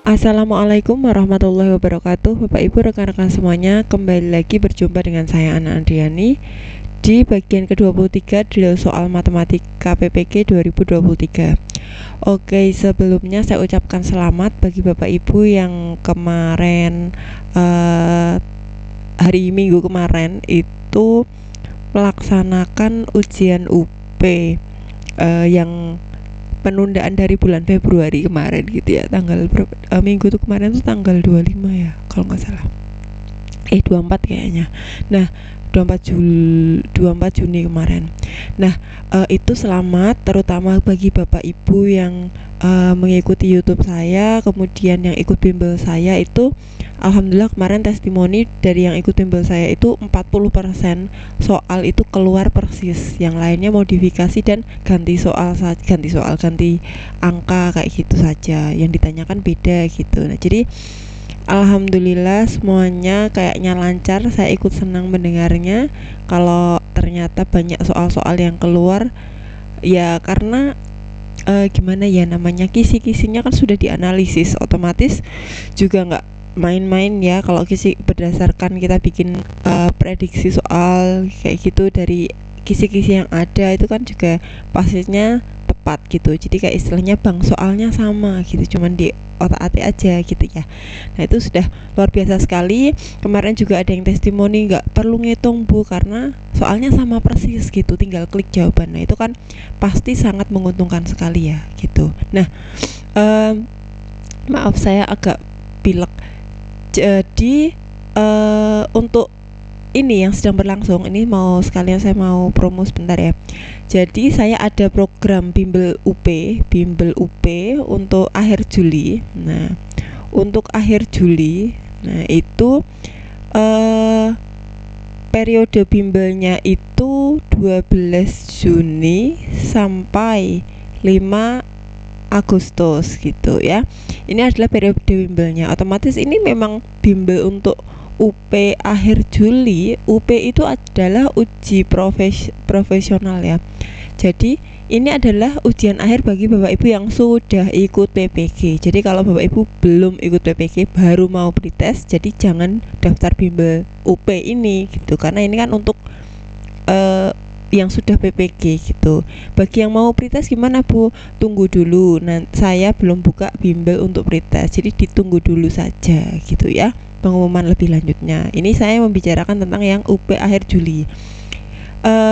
Assalamualaikum warahmatullahi wabarakatuh. Bapak Ibu rekan-rekan semuanya, kembali lagi berjumpa dengan saya Ana Andriani di bagian ke-23 drill soal matematika PPK 2023. Oke, sebelumnya saya ucapkan selamat bagi Bapak Ibu yang kemarin hari Minggu kemarin itu melaksanakan ujian UP yang penundaan dari bulan Februari kemarin gitu ya, tanggal minggu tuh kemarin tuh tanggal 25 ya kalau nggak salah, 24 kayaknya. Nah, 24 Juni kemarin. Nah, itu selamat terutama bagi Bapak Ibu yang mengikuti YouTube saya, kemudian yang ikut bimbel saya itu alhamdulillah kemarin testimoni dari yang ikut bimbel saya itu 40% soal itu keluar persis, yang lainnya modifikasi dan ganti angka kayak gitu saja, yang ditanyakan beda gitu. Nah, jadi alhamdulillah semuanya kayaknya lancar. Saya ikut senang mendengarnya kalau ternyata banyak soal-soal yang keluar ya, karena gimana ya, namanya kisi-kisinya kan sudah dianalisis, otomatis juga nggak main-main ya kalau kisi berdasarkan kita bikin prediksi soal kayak gitu dari kisi-kisi yang ada itu kan juga pastinya tepat gitu. Jadi kayak istilahnya bang soalnya sama gitu, cuman di otak-atik aja gitu ya. Nah, itu sudah luar biasa sekali. Kemarin juga ada yang testimoni nggak perlu ngitung Bu, karena soalnya sama persis gitu, tinggal klik jawaban. Nah, itu kan pasti sangat menguntungkan sekali ya gitu. Nah, maaf saya agak pilek. Jadi untuk ini yang sedang berlangsung ini saya mau promo sebentar ya. Jadi saya ada program bimbel UP untuk akhir Juli. Nah, untuk akhir Juli, nah itu periode bimbelnya itu 12 Juni sampai 5 Agustus gitu ya. Ini adalah periode bimbelnya. Otomatis ini memang bimbel untuk UP akhir Juli. UP itu adalah uji profesional ya. Jadi ini adalah ujian akhir bagi Bapak Ibu yang sudah ikut PPG. Jadi kalau Bapak Ibu belum ikut PPG baru mau pretest, jadi jangan daftar bimbel UP ini gitu, karena ini kan untuk yang sudah PPG gitu. Bagi yang mau pretest gimana Bu? Tunggu dulu. Nah, saya belum buka bimbel untuk pretest, jadi ditunggu dulu saja gitu ya, pengumuman lebih lanjutnya. Ini saya membicarakan tentang yang UP akhir Juli.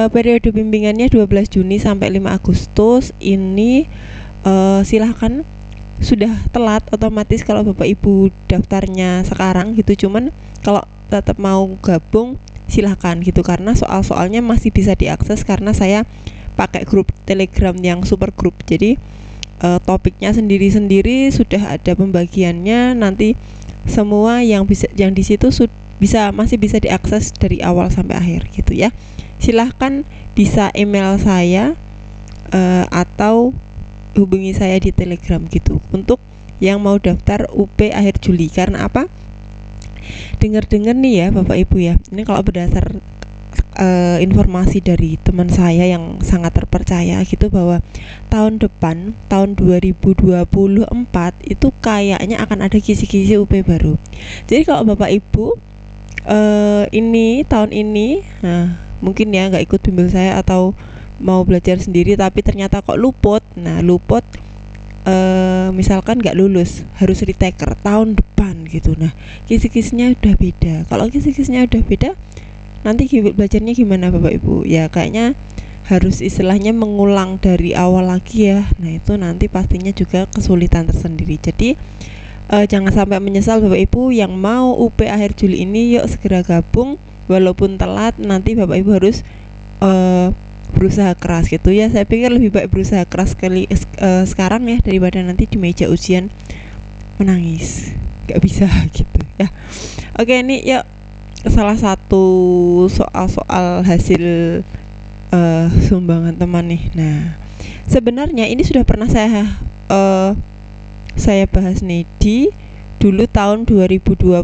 Periode bimbingannya 12 Juni sampai 5 Agustus. Ini silahkan, sudah telat otomatis kalau Bapak Ibu daftarnya sekarang gitu. Cuman kalau tetap mau gabung silahkan gitu, karena soal-soalnya masih bisa diakses karena saya pakai grup Telegram yang super grup. Jadi topiknya sendiri-sendiri sudah ada pembagiannya. Nanti semua yang di situ masih bisa diakses dari awal sampai akhir gitu ya. Silahkan bisa email saya atau hubungi saya di Telegram gitu untuk yang mau daftar UP akhir Juli. Karena apa? Dengar-dengar nih ya Bapak Ibu ya, ini kalau berdasar informasi dari teman saya yang sangat terpercaya gitu, bahwa tahun depan, tahun 2024 itu kayaknya akan ada kisi-kisi UP baru. Jadi kalau Bapak Ibu ini tahun ini, nah mungkin ya nggak ikut bimbel saya atau mau belajar sendiri tapi ternyata kok luput. Nah, luput misalkan nggak lulus, harus retaker tahun depan gitu. Nah, kisi-kisinya udah beda. Kalau kisi-kisinya udah beda, nanti belajarnya gimana Bapak Ibu? Ya kayaknya harus istilahnya mengulang dari awal lagi ya. Nah, itu nanti pastinya juga kesulitan tersendiri. Jadi jangan sampai menyesal Bapak Ibu yang mau UP akhir Juli ini. Yuk segera gabung, walaupun telat nanti Bapak Ibu harus berusaha keras gitu ya. Saya pikir lebih baik berusaha keras sekarang ya, daripada nanti di meja ujian menangis gak bisa gitu ya. Oke, ini yuk salah satu soal-soal hasil sumbangan teman nih. Nah, sebenarnya ini sudah pernah saya bahas nih di dulu tahun 2021,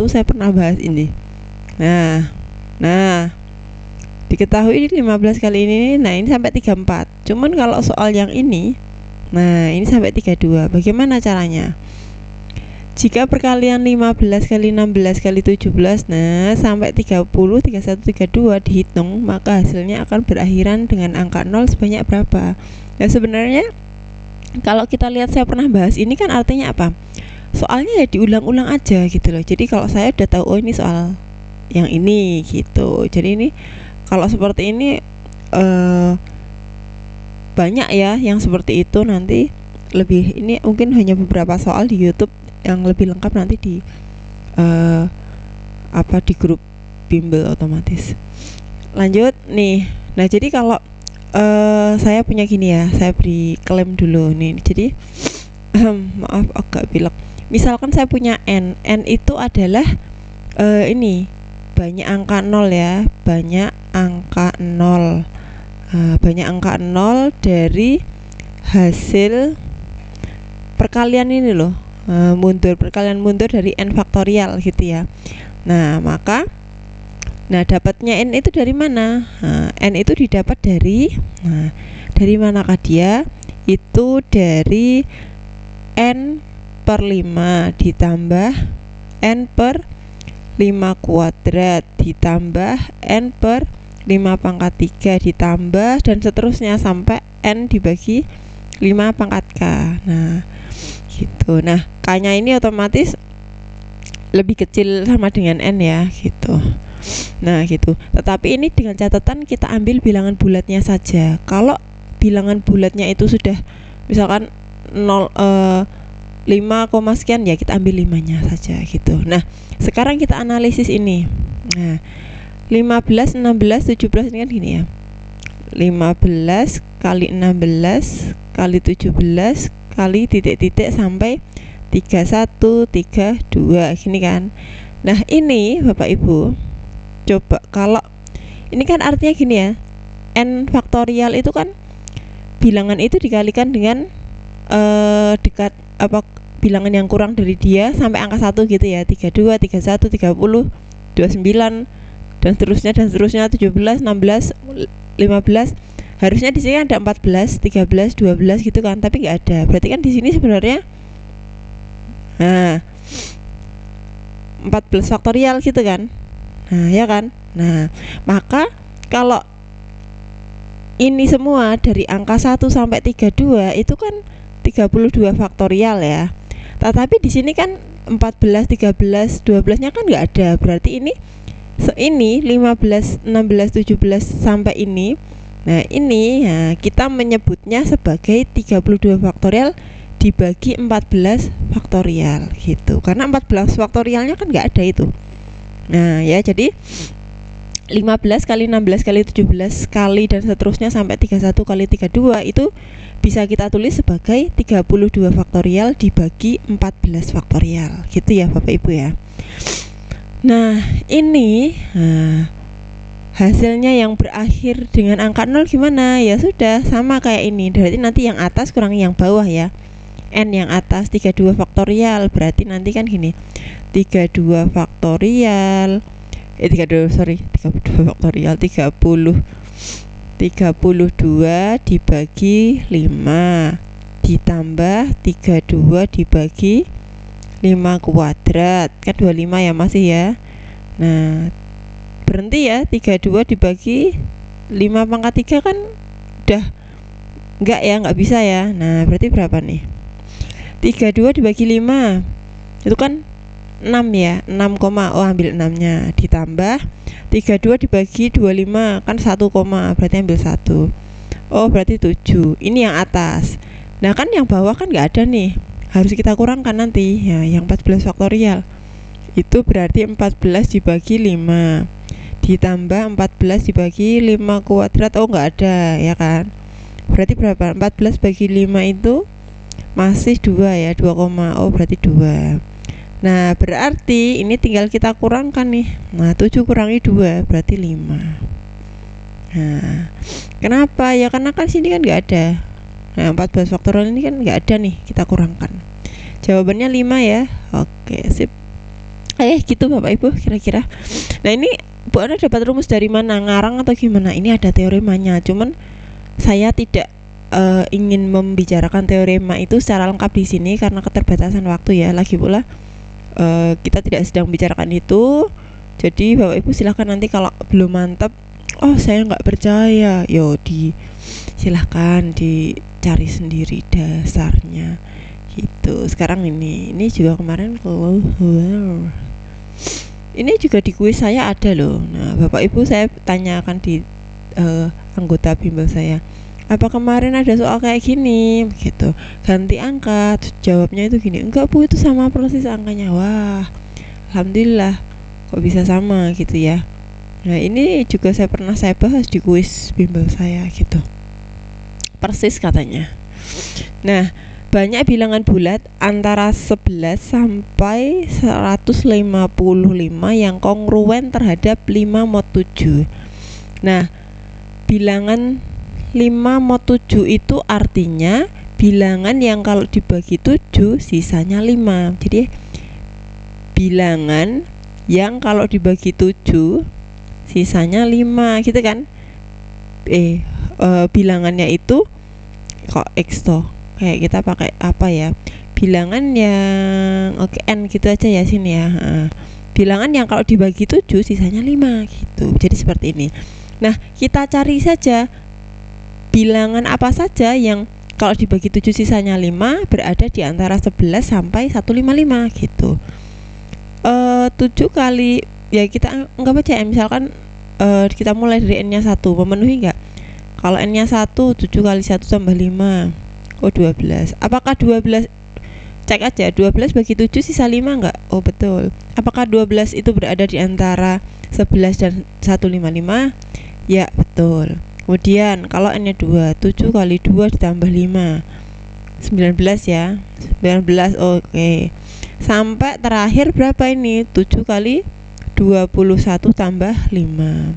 saya pernah bahas ini. Nah, diketahui 15 kali ini. Nah, ini sampai 34. Cuman kalau soal yang ini, nah ini sampai 32. Bagaimana caranya? Jika perkalian 15 kali 16 kali 17, nah sampai 30, 31, 32 dihitung, maka hasilnya akan berakhiran dengan angka 0 sebanyak berapa? Nah sebenarnya kalau kita lihat, saya pernah bahas ini kan artinya apa? Soalnya ya diulang-ulang aja gitu loh. Jadi kalau saya udah tahu, oh ini soal yang ini gitu. Jadi ini kalau seperti ini banyak ya yang seperti itu. Nanti lebih, ini mungkin hanya beberapa soal di YouTube, yang lebih lengkap nanti di di grup bimbel otomatis. Lanjut nih. Nah jadi kalau saya punya gini ya, saya beri klaim dulu nih. Jadi maaf agak pilek. Misalkan saya punya n itu adalah ini banyak angka 0 ya, banyak angka 0. Banyak angka 0 dari hasil perkalian ini loh, perkalian mundur dari n faktorial gitu ya. Nah maka dapatnya n itu dari mana? N itu didapat dari manakah dia? Itu dari n per 5 ditambah n per 5 kuadrat ditambah n per 5 pangkat 3 ditambah dan seterusnya sampai n dibagi 5 pangkat k. Nah gitu. Nah k-nya ini otomatis lebih kecil sama dengan n ya gitu. Nah gitu. Tetapi ini dengan catatan kita ambil bilangan bulatnya saja. Kalau bilangan bulatnya itu sudah misalkan 5, sekian ya, kita ambil 5-nya saja gitu. Nah sekarang kita analisis ini. Nah 15, 16, 17 ini kan gini ya, 15 kali 16 kali 17 kali titik-titik sampai 31, 32 gini kan. Nah ini Bapak Ibu, coba kalau ini kan artinya gini ya, n faktorial itu kan bilangan itu dikalikan dengan dekat bilangan yang kurang dari dia sampai angka 1 gitu ya, 32, 31, 30, 29 dan seterusnya 17, 16, 15. Harusnya di sini ada 14, 13, 12 gitu kan, tapi nggak ada. Berarti kan di sini sebenarnya 14 faktorial gitu kan. Nah ya kan. Nah maka kalau ini semua dari angka 1 sampai 32 itu kan 32 faktorial ya. Tetapi di sini kan 14, 13, 12-nya kan nggak ada. Berarti ini 15, 16, 17 sampai ini. Nah ini kita menyebutnya sebagai 32 faktorial dibagi 14 faktorial gitu. Karena 14 faktorialnya kan nggak ada itu. Nah ya, jadi 15 kali 16 kali 17 kali dan seterusnya sampai 31 kali 32 itu bisa kita tulis sebagai 32 faktorial dibagi 14 faktorial gitu ya Bapak Ibu ya. Nah ini hasilnya yang berakhir dengan angka 0 gimana? Ya sudah sama kayak ini. Berarti nanti yang atas kurang yang bawah ya. N yang atas 32 faktorial. Berarti nanti kan gini, 32 faktorial 32 faktorial 32 dibagi 5 ditambah 32 dibagi 5 kuadrat kan 25 ya masih ya. Nah berhenti ya, 32 dibagi 5 pangkat 3 kan udah enggak ya, enggak bisa ya. Nah berarti berapa nih, 32 dibagi 5 itu kan 6 ya, 6, ambil 6 nya ditambah 32 dibagi 25 kan 1, berarti ambil 1. Berarti 7. Ini yang atas. Nah kan yang bawah kan nggak ada nih, harus kita kurangkan nanti ya, yang 14 faktorial itu berarti 14 dibagi 5 ditambah 14 dibagi 5 kuadrat, nggak ada ya kan. Berarti berapa? 14 bagi 5 itu masih 2 ya, 2, berarti 2. Nah berarti ini tinggal kita kurangkan nih. Nah 7 kurangi 2 berarti 5. Nah kenapa? Ya karena kan sini kan nggak ada. Nah 14 faktorial ini kan nggak ada nih, kita kurangkan. Jawabannya 5 ya. Oke sip. Gitu Bapak Ibu kira-kira. Nah ini Bu Ana dapat rumus dari mana? Ngarang atau gimana? Ini ada teoremanya, cuman saya tidak ingin membicarakan teorema itu secara lengkap di sini karena keterbatasan waktu ya. Lagi pula kita tidak sedang bicarakan itu. Jadi Bapak Ibu silahkan nanti kalau belum mantap, oh saya nggak percaya, silahkan dicari sendiri dasarnya gitu. Sekarang ini juga kemarin keluar, ini juga di kuis saya ada loh. Nah Bapak Ibu saya tanyakan di anggota bimbel saya, apa kemarin ada soal kayak gini gitu, ganti angka, jawabnya itu gini, enggak Bu, itu sama persis angkanya. Wah alhamdulillah kok bisa sama gitu ya. Nah ini juga saya bahas di kuis bimbel saya gitu, persis katanya. Nah banyak bilangan bulat antara 11 sampai 155 yang kongruen terhadap 5 mod 7. Nah bilangan 5 mod 7 itu artinya bilangan yang kalau dibagi 7 sisanya 5. Jadi bilangan yang kalau dibagi 7 sisanya 5 gitu kan. Bilangannya itu kok X toh, kayak kita pakai apa ya, bilangan yang n gitu aja ya sini ya. Bilangan yang kalau dibagi 7 sisanya 5 gitu. Jadi seperti ini. Nah kita cari saja bilangan apa saja yang kalau dibagi 7 sisanya 5 berada di antara 11 sampai 155 gitu. 7 kali ya kita anggap aja misalkan kita mulai dari n nya 1, memenuhi enggak? Kalau n nya 1, 7 kali 1 tambah 5, 12. Apakah 12, cek aja, 12 bagi 7 sisa 5 enggak? Oh betul. Apakah 12 itu berada di antara 11 dan 155? Ya betul. Kemudian kalau n nya 2, 7 kali 2 ditambah 5, 19 ya, 19. Oke. Sampai terakhir berapa ini? 7 kali 21 tambah 5,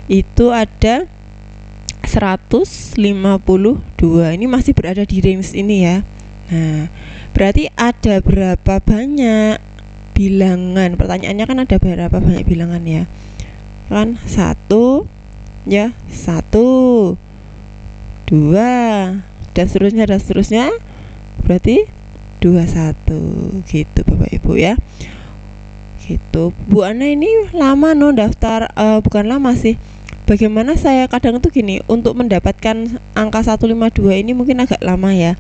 itu ada 152. Ini masih berada di range ini ya. Nah berarti ada berapa banyak bilangan? Pertanyaannya kan ada berapa banyak bilangan ya, kan 1 ya, 1, 2 dan seterusnya, berarti 21 gitu Bapak Ibu ya. Gitu. Bu Ana ini lama daftar, bukan lama sih. Bagaimana saya kadang tuh gini, untuk mendapatkan angka 152 ini mungkin agak lama ya,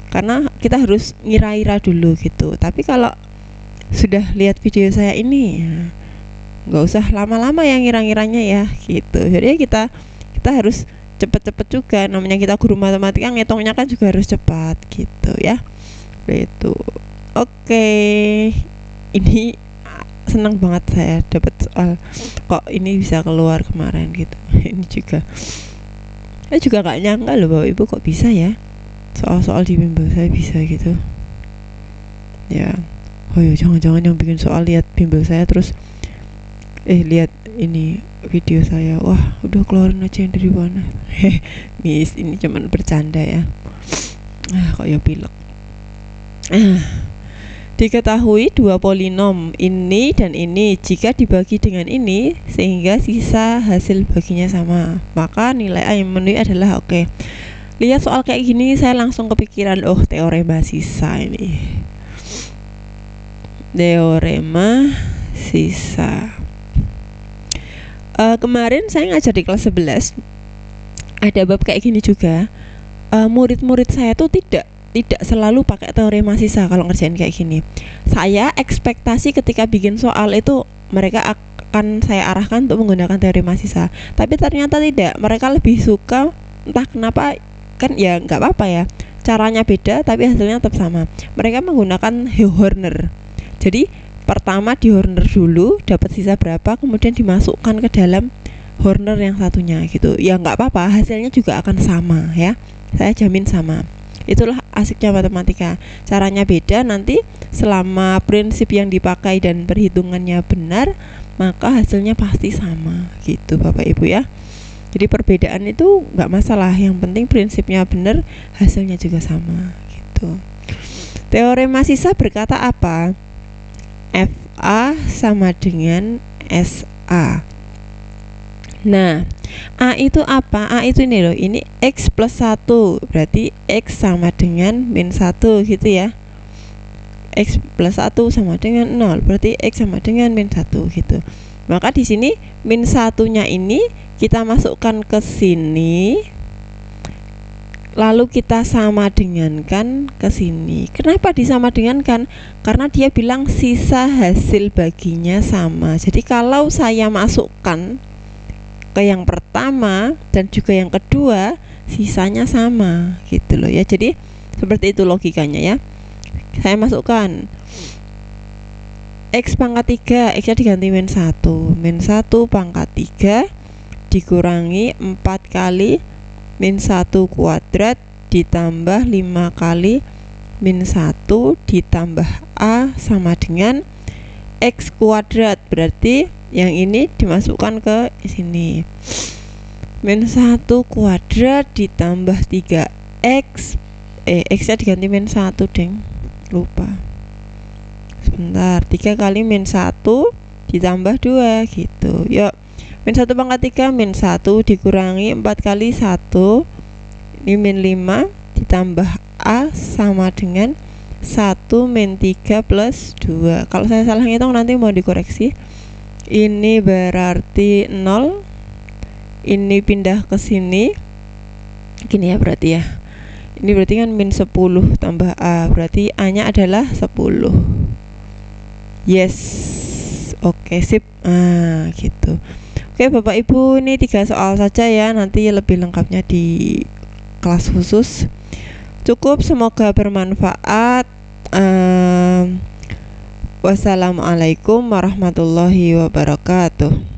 karena kita harus ngira-ngira dulu gitu. Tapi kalau sudah lihat video saya ini ya, nggak usah lama-lama ya ngira-ngiranya ya gitu. Jadi kita harus cepet-cepet juga, namanya kita guru matematika, ngitungnya kan juga harus cepat gitu ya. Itu oke. Ini senang banget saya dapat soal kok ini bisa keluar kemarin gitu. Ini juga saya juga gak nyangka loh Bapak Ibu kok bisa ya soal-soal di bimbel saya bisa gitu ya. Oh ya jangan-jangan yang bikin soal lihat bimbel saya terus lihat ini video saya, wah udah keluarin aja yang dari mana. Miss, ini cuman bercanda ya. Kok ya pilek. Diketahui dua polinom ini dan ini jika dibagi dengan ini sehingga sisa hasil baginya sama, maka nilai A yang memenuhi adalah oke. Lihat soal kayak gini saya langsung kepikiran, teorema sisa ini. Teorema sisa. Kemarin saya ngajar di kelas 11 ada bab kayak gini juga. Murid-murid saya tuh tidak selalu pakai teorema sisa kalau ngerjain kayak gini. Saya ekspektasi ketika bikin soal itu mereka akan saya arahkan untuk menggunakan teorema sisa, tapi ternyata tidak. Mereka lebih suka, entah kenapa, kan ya nggak apa-apa ya, caranya beda tapi hasilnya tetap sama. Mereka menggunakan Horner. Jadi pertama di Horner dulu, dapat sisa berapa, kemudian dimasukkan ke dalam Horner yang satunya gitu. Ya nggak apa-apa, hasilnya juga akan sama ya. Saya jamin sama. Itulah asiknya matematika. Caranya beda, nanti selama prinsip yang dipakai dan perhitungannya benar, maka hasilnya pasti sama gitu Bapak Ibu ya. Jadi perbedaan itu nggak masalah, yang penting prinsipnya benar, hasilnya juga sama gitu. Teorema sisa berkata apa? FA sama dengan SA. Nah, A itu apa? A itu ini loh, ini X plus 1, berarti X sama dengan min 1 gitu ya. X plus 1 sama dengan 0, berarti X sama dengan min 1 gitu. Maka di sini min 1-nya ini kita masukkan ke sini, lalu kita sama dengankan ke sini. Kenapa disama dengankan? Karena dia bilang sisa hasil baginya sama. Jadi kalau saya masukkan ke yang pertama dan juga yang kedua, sisanya sama gitu loh ya. Jadi seperti itu logikanya ya. Saya masukkan X pangkat 3, X nya diganti min 1. Min 1 pangkat 3 dikurangi 4 kali min 1 kuadrat ditambah 5 kali min 1 ditambah A sama dengan X kuadrat. Berarti yang ini dimasukkan ke sini. Min 1 kuadrat ditambah 3X X nya diganti min 1 deng, lupa sebentar. 3 kali min 1 ditambah 2 gitu. Yuk, min 1 pangkat 3 min 1 dikurangi 4 kali 1, ini min 5 ditambah A sama dengan 1 min 3 plus 2. Kalau saya salah ngitung nanti mau dikoreksi. Ini berarti 0, ini pindah ke sini gini ya berarti ya. Ini berarti kan min 10 tambah A, berarti A nya adalah 10. Yes, oke sip. Gitu. Oke Bapak Ibu, ini 3 soal saja ya, nanti lebih lengkapnya di kelas khusus. Cukup, semoga bermanfaat. Wassalamualaikum warahmatullahi wabarakatuh.